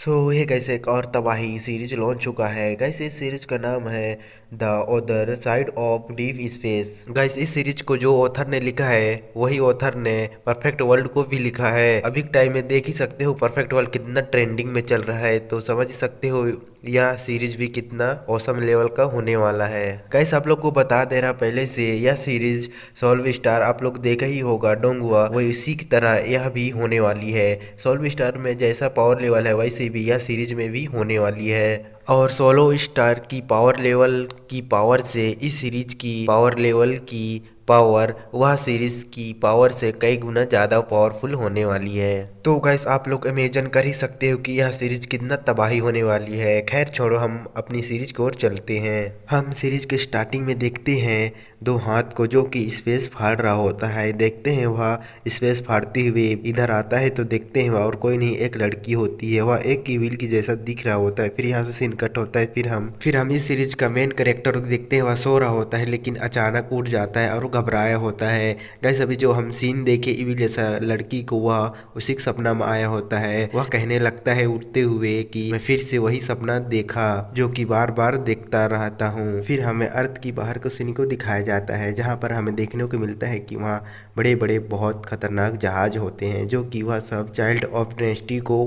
ये कैसे एक और तबाही सीरीज लॉन्च चुका है गाइस। इस सीरीज का नाम है the other side of deep space. Guys इस सीरीज को जो ऑथर ने लिखा है वही ऑथर ने परफेक्ट वर्ल्ड को भी लिखा है। अभी के टाइम में देख ही सकते हो परफेक्ट वर्ल्ड कितना ट्रेंडिंग में चल रहा है, तो समझ ही सकते हो यह सीरीज भी कितना औसम लेवल का होने वाला है। गाइस आप लोग को बता दे रहा पहले से, यह सीरीज सोल्व स्टार आप लोग देखा ही होगा डोंगुआ, वो इसी की तरह यह भी होने वाली है। सोल्व स्टार में जैसा पावर लेवल है वैसे भी यह सीरीज में भी होने वाली है। और सोलो स्टार की पावर लेवल की पावर से इस सीरीज की पावर लेवल की पावर वह सीरीज की पावर से कई गुना ज़्यादा पावरफुल होने वाली है। तो गाइस आप लोग इमेजिन कर ही सकते हो कि यह सीरीज कितना तबाही होने वाली है। खैर छोड़ो, हम अपनी सीरीज की ओर चलते हैं। हम सीरीज के स्टार्टिंग में देखते हैं दो हाथ को जो कि स्पेस फाड़ रहा होता है। देखते हैं वह स्पेस फाड़ते हुए इधर आता है तो देखते हैं वह और कोई नहीं एक लड़की होती है। वह एक की व्हील की जैसा दिख रहा होता है। फिर यहाँ से सीन कट होता है। फिर हम इस सीरीज का मेन कैरेक्टर को देखते हैं। वह सो रहा होता है लेकिन अचानक उठ जाता है और वो घबराया होता है। गाइस अभी जो हम सीन देखे इवी जैसा लड़की को वह उसी के सपना में आया होता है। वह कहने लगता है उठते हुए कि मैं फिर से वही सपना देखा जो कि बार बार देखता रहता हूँ। फिर हमें अर्थ की बाहर को सीन को दिखाया जाता है जहाँ पर हमें देखने को मिलता है कि वहाँ बड़े बड़े बहुत खतरनाक जहाज होते हैं जो कि वह सब चाइल्ड ऑफ डेनेस्टी को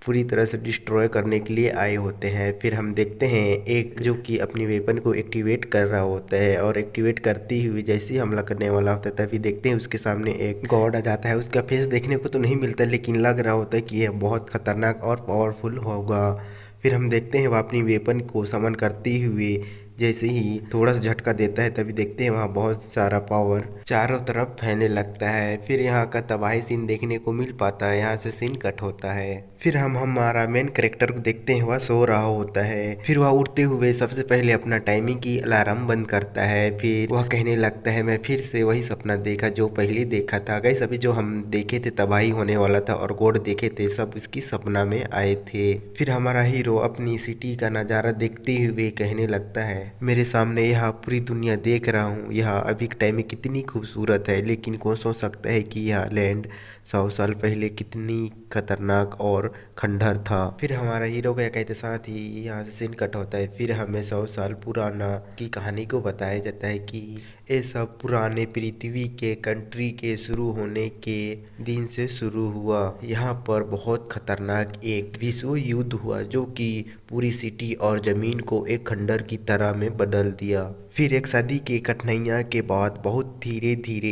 पूरी तरह से डिस्ट्रॉय करने के लिए आए होते हैं। फिर हम देखते हैं एक जो कि अपनी वेपन को एक्टिवेट कर रहा होता है और एक्टिवेट करते हुए जैसे ही हमला करने वाला होता है तभी देखते हैं उसके सामने एक गॉड आ जाता है। उसका फेस देखने को तो नहीं मिलता लेकिन लग रहा होता है कि यह बहुत खतरनाक और पावरफुल होगा। फिर हम देखते हैं वह अपनी वेपन को समन करते हुए जैसे ही थोड़ा सा झटका देता है तभी देखते हैं वहाँ बहुत सारा पावर चारों तरफ फैलने लगता है। फिर यहाँ का तबाही सीन देखने को मिल पाता है। यहाँ से सीन कट होता है। फिर हम हमारा मेन कैरेक्टर को देखते हैं वह सो रहा होता है। फिर वह उठते हुए सबसे पहले अपना टाइमिंग की अलार्म बंद करता है। फिर वह कहने लगता है मैं फिर से वही सपना देखा जो पहले देखा था। गाइस अभी जो हम देखे थे तबाही होने वाला था और गॉड देखे थे सब उसकी सपना में आए थे। फिर हमारा हीरो अपनी सिटी का नज़ारा देखते हुए कहने लगता है मेरे सामने यह पूरी दुनिया देख रहा हूँ, यह अभी के टाइम में कितनी खूबसूरत है लेकिन कौन सोच सकता है कि यह लैंड 100 साल पहले कितनी खतरनाक और खंडहर था। फिर हमारा हीरो का कहते साथ ही यहाँ से सीन कट होता है। फिर हमें 100 साल पुराना की कहानी को बताया जाता है कि ये सब पुराने पृथ्वी के कंट्री के शुरू होने के दिन से शुरू हुआ। यहाँ पर बहुत खतरनाक एक विश्व युद्ध हुआ जो कि पूरी सिटी और जमीन को एक खंडर की तरह में बदल दिया। फिर एक सदी के कठिनाइयाँ के बाद बहुत धीरे धीरे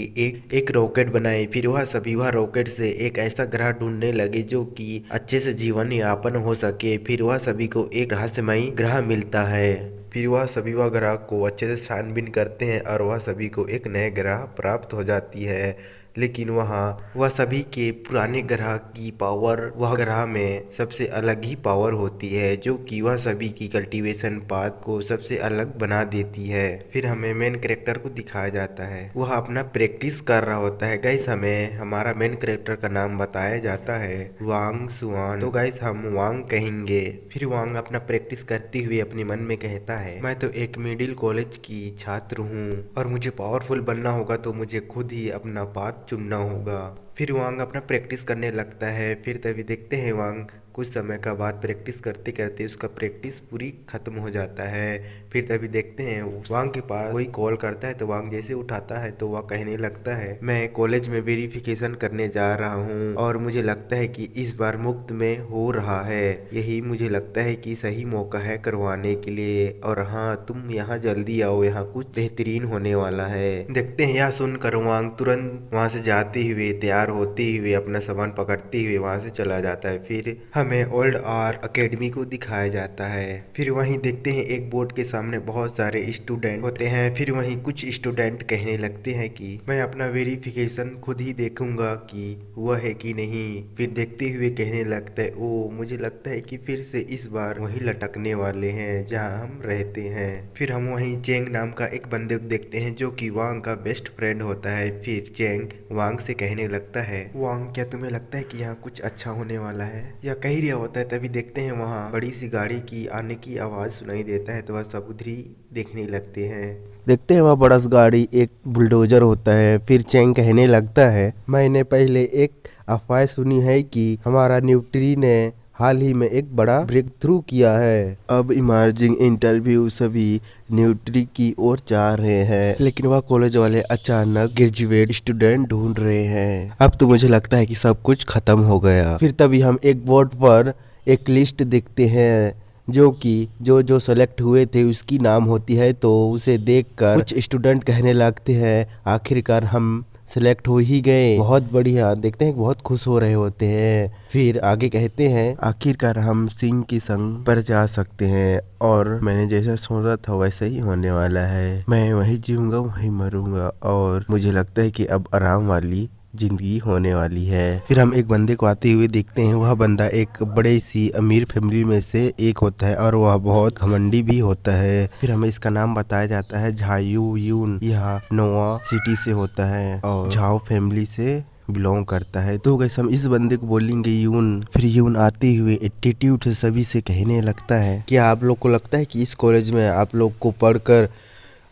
एक रॉकेट बनाए। फिर वह रॉकेट से एक ऐसा ग्रह ढूंढने लगे जो कि अच्छे से जीवन यापन हो सके। फिर वह सभी को एक रहस्यमयी ग्रह मिलता है। फिर वह सभी वह ग्रह को अच्छे से छानबीन करते हैं और वह सभी को एक नए ग्रह प्राप्त हो जाती है। लेकिन वह सभी के पुराने ग्रह की पावर वह ग्रह में सबसे अलग ही पावर होती है जो कि वह सभी की कल्टीवेशन पाथ को सबसे अलग बना देती है। फिर हमें मेन कैरेक्टर को दिखाया जाता है वह अपना प्रैक्टिस कर रहा होता है। गाइस हमें हमारा मेन कैरेक्टर का नाम बताया जाता है वांग सुआन, तो गाइस हम वांग कहेंगे। फिर वांग अपना प्रैक्टिस करते हुए अपने मन में कहता है मैं तो एक मिडिल कॉलेज की छात्र हूँ और मुझे पावरफुल बनना होगा तो मुझे खुद ही अपना पाथ चुनना होगा। फिर वांग अपना प्रैक्टिस करने लगता है। फिर तभी देखते हैं वांग कुछ समय का बाद प्रैक्टिस करते करते उसका प्रैक्टिस पूरी खत्म हो जाता है। फिर तभी देखते हैं वांग के पास कोई कॉल करता है तो वांग जैसे उठाता है तो वह कहने लगता है मैं कॉलेज में वेरिफिकेशन करने जा रहा हूँ और मुझे लगता है कि इस बार मुफ्त में हो रहा है, यही मुझे लगता है कि सही मौका है करवाने के लिए। और हाँ तुम यहाँ जल्दी आओ, यहाँ कुछ बेहतरीन होने वाला है। देखते हैं यह सुनकर वांग तुरंत वहाँ से जाते हुए तैयार होते हुए अपना सामान पकड़ते हुए वहाँ से चला जाता है। फिर हमें ओल्ड आर अकेडमी को दिखाया जाता है। फिर वहीं देखते हैं एक बोर्ड के सामने बहुत सारे स्टूडेंट होते हैं। फिर वहीं कुछ स्टूडेंट कहने लगते हैं कि मैं अपना वेरिफिकेशन खुद ही देखूंगा कि हुआ है कि नहीं। फिर देखते हुए कहने लगता है ओ मुझे लगता है कि फिर से इस बार वहीं लटकने वाले हैं जहाँ हम रहते हैं। फिर हम वहीं चेंग नाम का एक बंदे को देखते हैं जो कि वांग का बेस्ट फ्रेंड होता है। फिर चेंग वांग से कहने लगता है वांग क्या तुम्हें लगता है कि यहाँ कुछ अच्छा होने वाला है, या कह ही रहा होता है। तभी देखते हैं वहाँ बड़ी सी गाड़ी की आने की आवाज सुनाई देता है तो वह सब उधर ही देखने लगते हैं। देखते हैं वह बड़ा सा गाड़ी एक बुलडोजर होता है। फिर चेंग कहने लगता है मैंने पहले एक अफवाह सुनी है कि हमारा न्यूट्री ने हाल ही में एक बड़ा ब्रेक थ्रू किया है। अब इमर्जिंग इंटरव्यू सभी न्यूट्री की ओर जा रहे हैं, लेकिन वह कॉलेज वाले अचानक ग्रेजुएट स्टूडेंट ढूंढ रहे हैं। अब तो मुझे लगता है कि सब कुछ खत्म हो गया। फिर तभी हम एक बोर्ड पर एक लिस्ट देखते हैं जो कि जो सेलेक्ट हुए थे उसकी नाम होती है। तो उसे देखकर कुछ स्टूडेंट कहने लगते हैं आखिरकार हम सिलेक्ट हो ही गए, बहुत बढ़िया। देखते हैं बहुत खुश हो रहे होते हैं। फिर आगे कहते हैं आखिरकार हम सिंह की संग पर जा सकते हैं और मैंने जैसा सोचा था वैसा ही होने वाला है। मैं वहीं जीऊंगा वहीं मरूंगा और मुझे लगता है कि अब आराम वाली जिंदगी होने वाली है। फिर हम एक बंदे को आते हुए देखते हैं। वह बंदा एक बड़े सी अमीर फैमिली में से एक होता है और वह बहुत घमंडी भी होता है। फिर हमें इसका नाम बताया जाता है झायू यून। यह नोआ सिटी से होता है और झाओ फैमिली से बिलोंग करता है। तो गैस हम इस बंदे को बोलेंगे यून। फिर यून आते हुए एटीट्यूड से सभी से कहने लगता है क्या आप लोग को लगता है कि इस कॉलेज में आप लोग को पढ़कर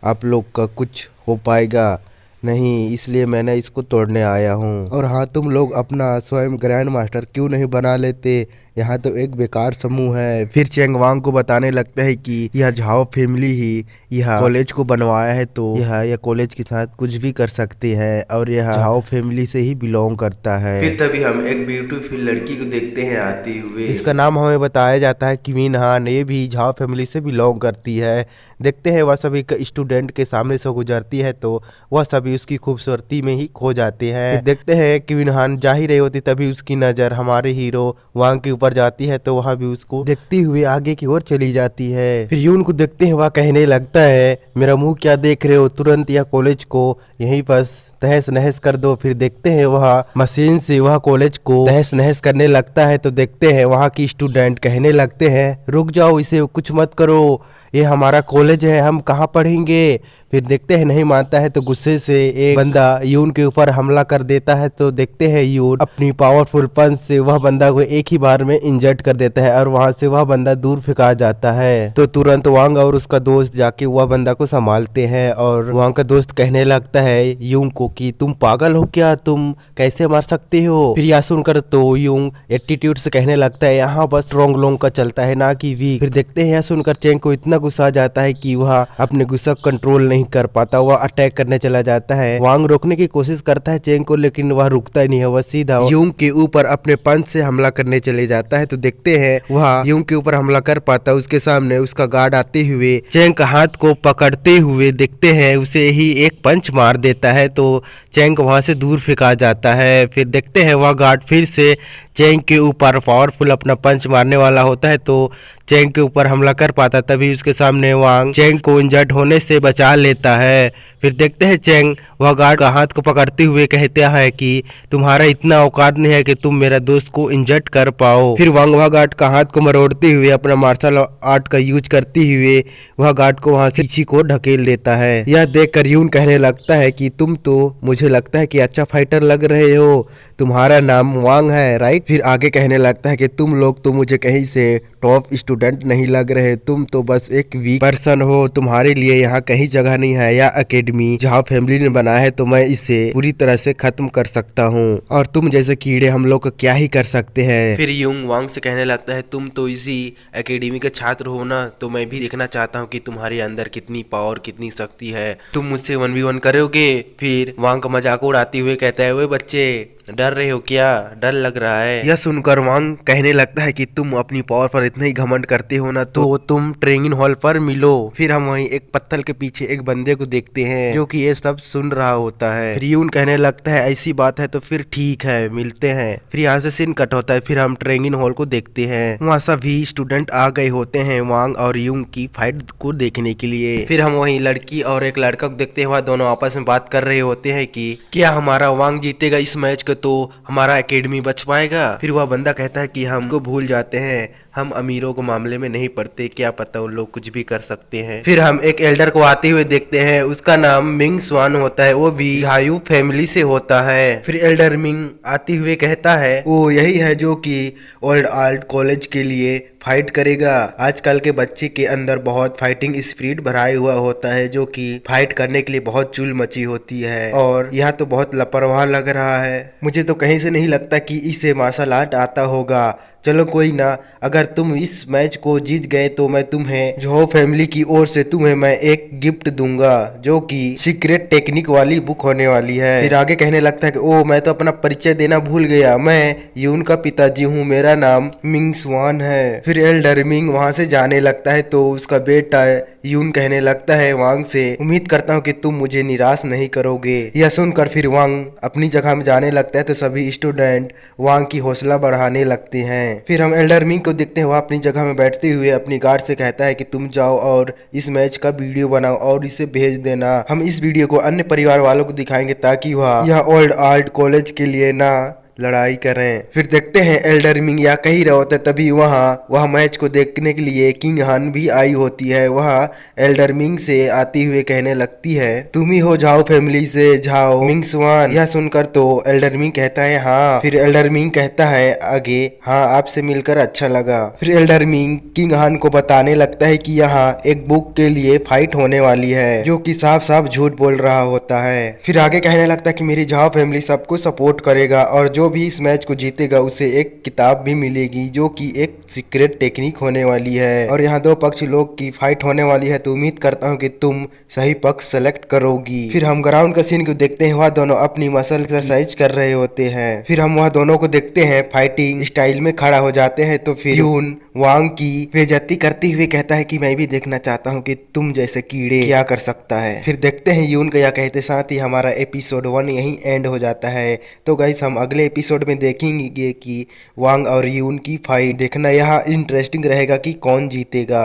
आप लोग का कुछ हो पाएगा? नहीं, इसलिए मैंने इसको तोड़ने आया हूँ। और हाँ, तुम लोग अपना स्वयं ग्रैंड मास्टर क्यों नहीं बना लेते? यहाँ तो एक बेकार समूह है। फिर चेंग वांग को बताने लगता है कि यह झाओ फैमिली ही यह कॉलेज को बनवाया है, तो यह कॉलेज के साथ कुछ भी कर सकते हैं और यह झाओ फैमिली से ही बिलोंग करता है। फिर तभी हम एक ब्यूटीफुल लड़की को देखते हैं आते हुए। इसका नाम हमें बताया जाता है किमिन हान। ये भी झाओ फैमिली से बिलोंग करती है। देखते हैं वह सभी स्टूडेंट के सामने से गुजरती है तो वह सभी उसकी खूबसूरती में ही खो जाते हैं। देखते हैं कि विनहान जा ही रही होती तभी उसकी नजर हमारे हीरो वांग के ऊपर जाती है तो वह भी उसको देखते हुए आगे की ओर चली जाती है। फिर यून को देखते हैं वह कहने लगता है मेरा मुंह क्या देख रहे हो, तुरंत यह कॉलेज को यहीं पर तहस नहस कर दो। फिर देखते हैं वह मशीन से वह कॉलेज को तहस नहस करने लगता है तो देखते हैं वहाँ की स्टूडेंट कहने लगते हैं रुक जाओ, इसे कुछ मत करो, ये हमारा कॉलेज है, हम कहाँ पढ़ेंगे। फिर देखते हैं नहीं मानता है तो गुस्से से एक बंदा यून के ऊपर हमला कर देता है। तो देखते हैं यून अपनी पावरफुल पंच से वह बंदा को एक ही बार में इंजर्ड कर देता है और वहां से वह बंदा दूर फेंका जाता है। तो तुरंत वांग और उसका दोस्त जाके वह बंदा को संभालते हैं और वांग का दोस्त कहने लगता है यून को कि तुम पागल हो क्या, तुम कैसे मार सकते हो। फिर यह सुनकर तो यून एटीट्यूड से कहने लगता है यहाँ बस स्ट्रॉन्ग लोग का चलता है ना कि वीक। फिर देखते हैं यह सुनकर चेंग को इतना गुस्सा आ जाता है कि वह अपने गुस्सा कंट्रोल नहीं कर पाता, वह अटैक करने चला जाता है। वांग रोकने की कोशिश करता है चेंग को लेकिन वह रुकता नहीं है, वह सीधा यूंग के ऊपर अपने पंच से हमला करने चले जाता है। तो देखते हैं वह यूंग के ऊपर हमला कर पाता, उसके सामने उसका गार्ड आते हुए चेंग का हाथ को पकड़ते हुए देखते हैं उसे ही एक पंच मार देता है तो चेंग वहां से दूर फेंका जाता है। फिर देखते हैं वह गार्ड फिर से चेंग के ऊपर पावरफुल अपना पंच मारने वाला होता है तो चेंग के ऊपर हमला कर पाता, तभी उसके सामने वांग चेंग को इंजर्ड होने से बचा लेता है। फिर देखते हैं चेंग वह गार्ड का हाथ को पकड़ते हुए कहता है कि तुम्हारा इतना औकात नहीं है कि तुम मेरा दोस्त को इंजर्ड कर पाओ। फिर वांग वह गार्ड का हाथ को मरोड़ते हुए अपना मार्शल आर्ट का यूज करते हुए वह गार्ड को वहां से पीछे को ढकेल देता है। यह देखकर यून कहने लगता है कि तुम तो मुझे लगता है कि अच्छा फाइटर लग रहे हो, तुम्हारा नाम वांग है राइट। फिर आगे कहने लगता है कि तुम लोग तो मुझे कहीं से टॉप स्टूडेंट नहीं लग रहे, तुम तो बस एक वीक पर्सन हो, तुम्हारे लिए यहाँ कहीं जगह नहीं है। या एकेडमी जहाँ फैमिली ने बनाया है तो मैं इसे पूरी तरह से खत्म कर सकता हूँ और तुम जैसे कीड़े हम लोग क्या ही कर सकते हैं। फिर यूंग वांग से कहने लगता है तुम तो इसी एकेडमी के छात्र हो ना, तो मैं भी देखना चाहता हूँ कि तुम्हारे अंदर कितनी पावर कितनी शक्ति है, तुम मुझसे 1v1 करोगे। फिर वांग का मजाक उड़ाते हुए कहता है वे बच्चे डर रहे हो क्या, डर लग रहा है। यह सुनकर वांग कहने लगता है कि तुम अपनी पावर पर इतना ही घमंड करते हो ना तो तुम ट्रेनिंग हॉल पर मिलो। फिर हम वहीं एक पत्थर के पीछे एक बंदे को देखते हैं जो कि ये सब सुन रहा होता है। फिर यून कहने लगता है ऐसी बात है तो फिर ठीक है मिलते हैं। फिर यहाँ से सीन कट होता है। फिर हम ट्रेनिंग हॉल को देखते हैं, वहाँ सभी स्टूडेंट आ गए होते हैं वांग और यून की फाइट को देखने के लिए। फिर हम वहीं लड़की और एक लड़का को देखते हैं, वह दोनों आपस में बात कर रहे होते हैं कि क्या हमारा वांग जीतेगा इस मैच तो हमारा एकेडमी बच पाएगा। फिर वह बंदा कहता है कि हम उसको भूल जाते हैं, हम अमीरों को मामले में नहीं पड़ते, क्या पता उन लोग कुछ भी कर सकते हैं। फिर हम एक एल्डर को आते हुए देखते हैं, उसका नाम मिंग स्वान होता है, वो भी झायू फैमिली से होता है। फिर एल्डर मिंग आते हुए कहता है वो यही है जो कि ओल्ड आर्ट कॉलेज के लिए फाइट करेगा। आजकल के बच्चे के अंदर बहुत फाइटिंग स्पिरिट भराया हुआ होता है जो कि फाइट करने के लिए बहुत चुल मची होती है और यह तो बहुत लापरवाह लग रहा है। मुझे तो कहीं से नहीं लगता कि इसे मार्शल आर्ट आता होगा। चलो कोई ना, अगर तुम इस मैच को जीत गए तो मैं तुम्हें जो फैमिली की ओर से तुम्हें मैं एक गिफ्ट दूंगा जो कि सीक्रेट टेक्निक वाली बुक होने वाली है। फिर आगे कहने लगता है कि ओ मैं तो अपना परिचय देना भूल गया, मैं यून का पिताजी हूँ, मेरा नाम मिंग स्वान है। फिर एल्डर मिंग वहां से जाने लगता है तो उसका बेटा यून कहने लगता है वांग से, उम्मीद करता हूँ कि तुम मुझे निराश नहीं करोगे। यह सुनकर फिर वांग अपनी जगह में जाने लगता है तो सभी स्टूडेंट वांग की हौसला बढ़ाने लगते हैं। फिर हम एल्डर मिंग को देखते हैं, वह अपनी जगह में बैठते हुए अपनी गार्ड से कहता है कि तुम जाओ और इस मैच का वीडियो बनाओ और इसे भेज देना। हम इस वीडियो को अन्य परिवार वालों को दिखाएंगे ताकि वह यह ओल्ड आर्ट कॉलेज के लिए ना लड़ाई करें। फिर देखते हैं एल्डर मिंग या कहीं रहा होता है, तभी वह मैच को देखने के लिए किंग हान भी आई होती है। वह एल्डर मिंग से आती हुए कहने लगती है, तुम ही हो जाओ फैमिली से जाओ मिंग स्वान। यह सुनकर तो एल्डर मिंग कहता है हाँ। फिर एल्डर मिंग कहता है आगे, हाँ आपसे मिलकर अच्छा लगा। फिर एल्डर मिंग किंग हान को बताने लगता है कि यहाँ एक बुक के लिए फाइट होने वाली है, जो कि साफ साफ झूठ बोल रहा होता है। फिर आगे कहने लगता है कि मेरी जाओ फैमिली सबको सपोर्ट करेगा और जो भी इस मैच को जीतेगा उसे एक किताब भी मिलेगी जो कि एक सीक्रेट टेक्निक होने वाली है। और यहाँ दो पक्ष लोग की फाइट होने वाली है, तो उम्मीद करता हूँ कि तुम सही पक्ष सेलेक्ट करोगी। फिर हम ग्राउंड का सीन को देखते हैं, वह दोनों अपनी मसल एक्सरसाइज कर रहे होते हैं। फिर हम वह दोनों को देखते हैं फाइटिंग स्टाइल में खड़ा हो जाते हैं, तो फिर यून वांग की बेइज्जती करते हुए कहता है कि मैं भी देखना चाहता हूँ कि तुम जैसे कीड़े क्या कर सकता है। फिर देखते हैं यून का यह कहते साथ ही हमारा एपिसोड 1 यहीं एंड हो जाता है। तो गाइस हम अगले एपिसोड में देखेंगे कि वांग और यून की फाइट। देखना यह इंटरेस्टिंग रहेगा कि कौन जीतेगा।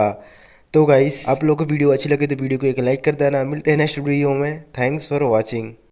तो गाइस आप लोगों को वीडियो अच्छी लगे तो वीडियो को एक लाइक कर देना। मिलते हैं नेक्स्ट वीडियो में। Thanks for watching.